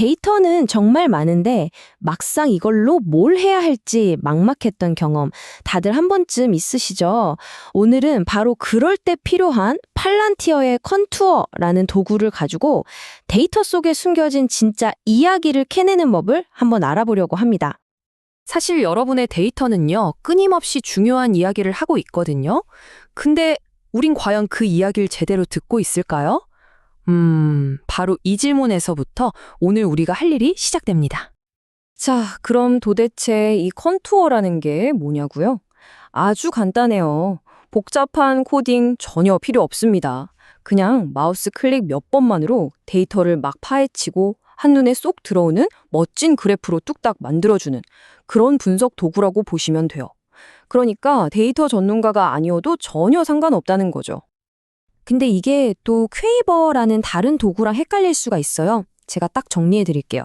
데이터는 정말 많은데 막상 이걸로 뭘 해야 할지 막막했던 경험 다들 한 번쯤 있으시죠? 오늘은 바로 그럴 때 필요한 팔란티어의 컨투어라는 도구를 가지고 데이터 속에 숨겨진 진짜 이야기를 캐내는 법을 한번 알아보려고 합니다. 사실 여러분의 데이터는요, 끊임없이 중요한 이야기를 하고 있거든요. 근데 우린 과연 그 이야기를 제대로 듣고 있을까요? 바로 이 질문에서부터 오늘 우리가 할 일이 시작됩니다. 자, 그럼 도대체 이 컨투어라는 게 뭐냐고요? 아주 간단해요. 복잡한 코딩 전혀 필요 없습니다. 그냥 마우스 클릭 몇 번만으로 데이터를 막 파헤치고 한눈에 쏙 들어오는 멋진 그래프로 뚝딱 만들어주는 그런 분석 도구라고 보시면 돼요. 그러니까 데이터 전문가가 아니어도 전혀 상관없다는 거죠. 근데 이게 또 퀘이버라는 다른 도구랑 헷갈릴 수가 있어요. 제가 딱 정리해 드릴게요.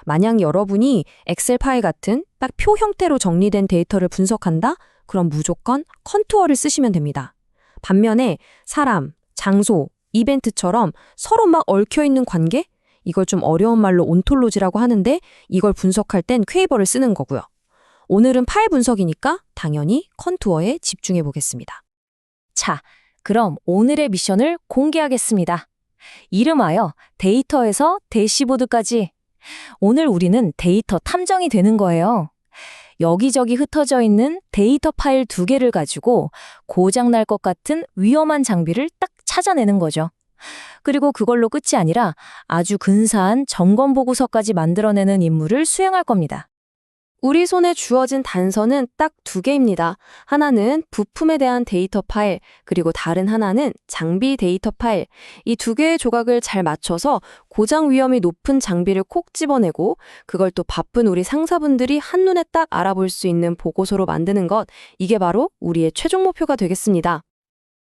만약 여러분이 엑셀 파일 같은 딱 표 형태로 정리된 데이터를 분석한다? 그럼 무조건 컨투어를 쓰시면 됩니다. 반면에 사람, 장소, 이벤트처럼 서로 막 얽혀있는 관계? 이걸 좀 어려운 말로 온톨로지라고 하는데 이걸 분석할 땐 퀘이버를 쓰는 거고요. 오늘은 파일 분석이니까 당연히 컨투어에 집중해 보겠습니다. 자, 그럼 오늘의 미션을 공개하겠습니다. 이름하여 데이터에서 대시보드까지. 오늘 우리는 데이터 탐정이 되는 거예요. 여기저기 흩어져 있는 데이터 파일 2개를 가지고 고장날 것 같은 위험한 장비를 딱 찾아내는 거죠. 그리고 그걸로 끝이 아니라 아주 근사한 점검 보고서까지 만들어내는 임무를 수행할 겁니다. 우리 손에 주어진 단서는 딱 2개입니다. 하나는 부품에 대한 데이터 파일, 그리고 다른 하나는 장비 데이터 파일. 이 2개의 조각을 잘 맞춰서 고장 위험이 높은 장비를 콕 집어내고 그걸 또 바쁜 우리 상사분들이 한눈에 딱 알아볼 수 있는 보고서로 만드는 것, 이게 바로 우리의 최종 목표가 되겠습니다.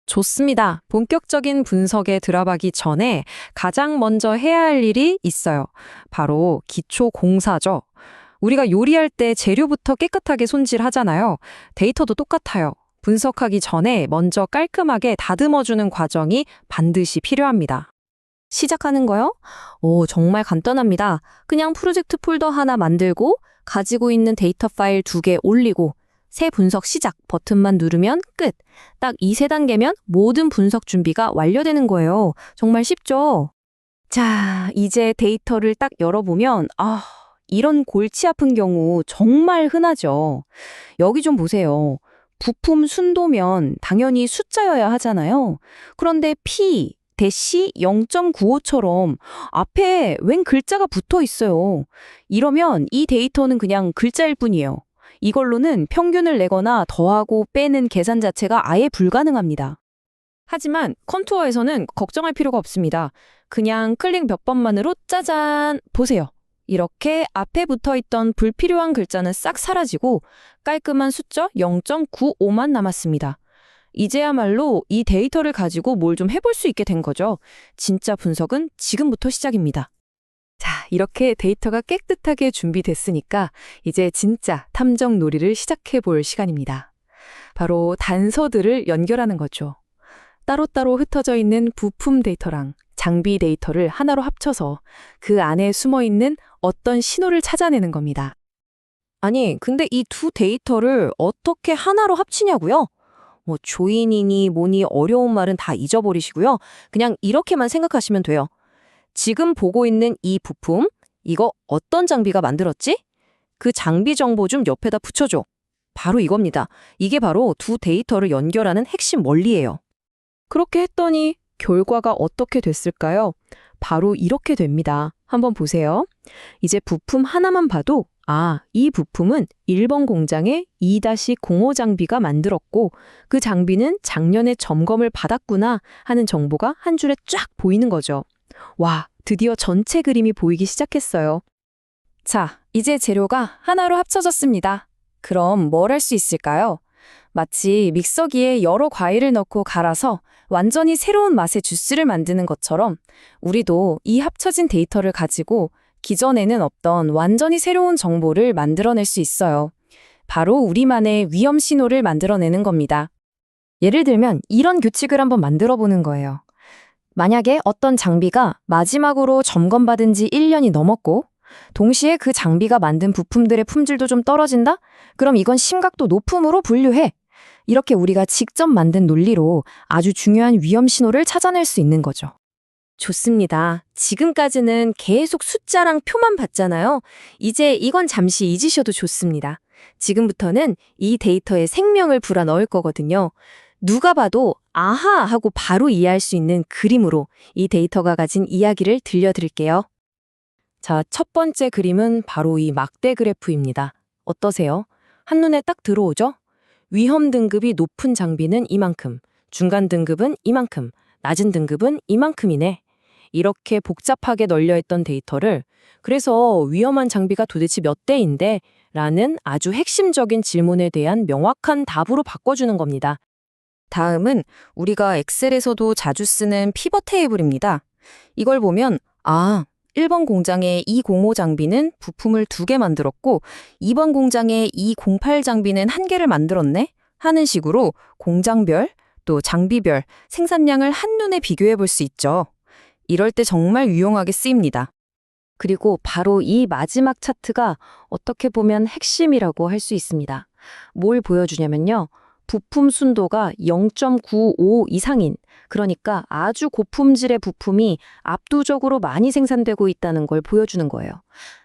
좋습니다. 본격적인 분석에 들어가기 전에 가장 먼저 해야 할 일이 있어요. 바로 기초 공사죠. 우리가 요리할 때 재료부터 깨끗하게 손질하잖아요. 데이터도 똑같아요. 분석하기 전에 먼저 깔끔하게 다듬어주는 과정이 반드시 필요합니다. 시작하는 거요? 정말 간단합니다. 그냥 프로젝트 폴더 하나 만들고 가지고 있는 데이터 파일 2개 올리고 새 분석 시작 버튼만 누르면 끝. 딱 이 3단계면 모든 분석 준비가 완료되는 거예요. 정말 쉽죠? 자, 이제 데이터를 딱 열어보면 이런 골치 아픈 경우 정말 흔하죠. 여기 좀 보세요. 부품 순도면 당연히 숫자여야 하잖아요. 그런데 P, 대시 0.95처럼 앞에 웬 글자가 붙어 있어요. 이러면 이 데이터는 그냥 글자일 뿐이에요. 이걸로는 평균을 내거나 더하고 빼는 계산 자체가 아예 불가능합니다. 하지만 컨투어에서는 걱정할 필요가 없습니다. 그냥 클릭 몇 번만으로 짜잔! 보세요. 이렇게 앞에 붙어있던 불필요한 글자는 싹 사라지고 깔끔한 숫자 0.95만 남았습니다. 이제야말로 이 데이터를 가지고 뭘 좀 해볼 수 있게 된 거죠. 진짜 분석은 지금부터 시작입니다. 자, 이렇게 데이터가 깨끗하게 준비됐으니까 이제 진짜 탐정 놀이를 시작해 볼 시간입니다. 바로 단서들을 연결하는 거죠. 따로따로 ht어져 있는 부품 데이터랑 장비 데이터를 하나로 합쳐서 그 안에 숨어있는 어떤 신호를 찾아내는 겁니다. 아니, 근데 이 2 데이터를 어떻게 하나로 합치냐고요? 조인이니 뭐니 어려운 말은 다 잊어버리시고요. 그냥 이렇게만 생각하시면 돼요. 지금 보고 있는 이 부품, 이거 어떤 장비가 만들었지? 그 장비 정보 좀 옆에다 붙여줘. 바로 이겁니다. 이게 바로 2 데이터를 연결하는 핵심 원리예요. 그렇게 했더니 결과가 어떻게 됐을까요? 바로 이렇게 됩니다. 한번 보세요. 이제 부품 하나만 봐도 이 부품은 1번 공장의 2-05 장비가 만들었고 그 장비는 작년에 점검을 받았구나 하는 정보가 한 줄에 쫙 보이는 거죠. 와, 드디어 전체 그림이 보이기 시작했어요. 자, 이제 재료가 하나로 합쳐졌습니다. 그럼 뭘 할 수 있을까요? 마치 믹서기에 여러 과일을 넣고 갈아서 완전히 새로운 맛의 주스를 만드는 것처럼 우리도 이 합쳐진 데이터를 가지고 기존에는 없던 완전히 새로운 정보를 만들어낼 수 있어요. 바로 우리만의 위험 신호를 만들어내는 겁니다. 예를 들면 이런 규칙을 한번 만들어 보는 거예요. 만약에 어떤 장비가 마지막으로 점검받은 지 1년이 넘었고 동시에 그 장비가 만든 부품들의 품질도 좀 떨어진다? 그럼 이건 심각도 높음으로 분류해. 이렇게 우리가 직접 만든 논리로 아주 중요한 위험 신호를 찾아낼 수 있는 거죠. 좋습니다. 지금까지는 계속 숫자랑 표만 봤잖아요. 이제 이건 잠시 잊으셔도 좋습니다. 지금부터는 이 데이터에 생명을 불어넣을 거거든요. 누가 봐도 아하 하고 바로 이해할 수 있는 그림으로 이 데이터가 가진 이야기를 들려드릴게요. 자, 첫 번째 그림은 바로 이 막대 그래프입니다. 어떠세요? 한눈에 딱 들어오죠? 위험 등급이 높은 장비는 이만큼, 중간 등급은 이만큼, 낮은 등급은 이만큼이네. 이렇게 복잡하게 널려있던 데이터를 그래서 위험한 장비가 도대체 몇 대인데? 라는 아주 핵심적인 질문에 대한 명확한 답으로 바꿔주는 겁니다. 다음은 우리가 엑셀에서도 자주 쓰는 피벗 테이블입니다. 이걸 보면 1번 공장의 205 장비는 부품을 2개 만들었고 2번 공장의 208 장비는 1개를 만들었네? 하는 식으로 공장별, 또 장비별 생산량을 한눈에 비교해 볼 수 있죠. 이럴 때 정말 유용하게 쓰입니다. 그리고 바로 이 마지막 차트가 어떻게 보면 핵심이라고 할 수 있습니다. 뭘 보여주냐면요. 부품 순도가 0.95 이상인, 그러니까 아주 고품질의 부품이 압도적으로 많이 생산되고 있다는 걸 보여주는 거예요.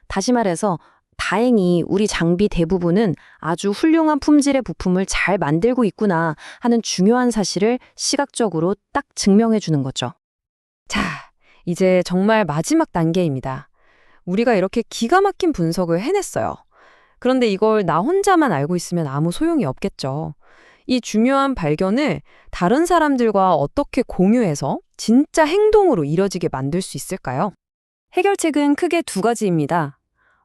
다시 말해서 다행히 우리 장비 대부분은 아주 훌륭한 품질의 부품을 잘 만들고 있구나 하는 중요한 사실을 시각적으로 딱 증명해 주는 거죠. 자, 이제 정말 마지막 단계입니다. 우리가 이렇게 기가 막힌 분석을 해냈어요. 그런데 이걸 나 혼자만 알고 있으면 아무 소용이 없겠죠. 이 중요한 발견을 다른 사람들과 어떻게 공유해서 진짜 행동으로 이뤄지게 만들 수 있을까요? 해결책은 크게 2가지입니다.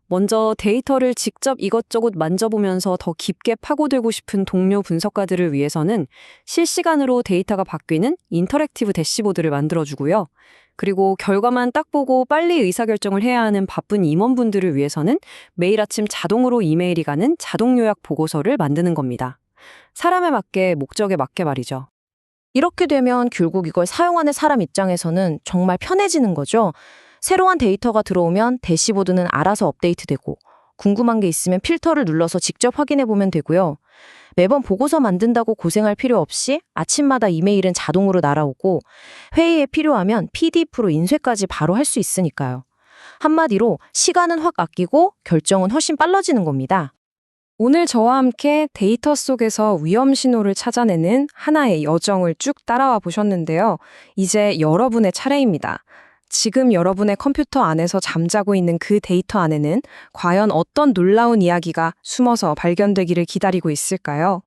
먼저 데이터를 직접 이것저것 만져보면서 더 깊게 파고들고 싶은 동료 분석가들을 위해서는 실시간으로 데이터가 바뀌는 인터랙티브 대시보드를 만들어주고요. 그리고 결과만 딱 보고 빨리 의사결정을 해야 하는 바쁜 임원분들을 위해서는 매일 아침 자동으로 이메일이 가는 자동 요약 보고서를 만드는 겁니다. 사람에 맞게, 목적에 맞게 말이죠. 이렇게 되면 결국 이걸 사용하는 사람 입장에서는 정말 편해지는 거죠. 새로운 데이터가 들어오면 대시보드는 알아서 업데이트되고 궁금한 게 있으면 필터를 눌러서 직접 확인해 보면 되고요. 매번 보고서 만든다고 고생할 필요 없이 아침마다 이메일은 자동으로 날아오고 회의에 필요하면 PDF로 인쇄까지 바로 할 수 있으니까요. 한마디로 시간은 확 아끼고 결정은 훨씬 빨라지는 겁니다. 오늘 저와 함께 데이터 속에서 위험 신호를 찾아내는 하나의 여정을 쭉 따라와 보셨는데요. 이제 여러분의 차례입니다. 지금 여러분의 컴퓨터 안에서 잠자고 있는 그 데이터 안에는 과연 어떤 놀라운 이야기가 숨어서 발견되기를 기다리고 있을까요?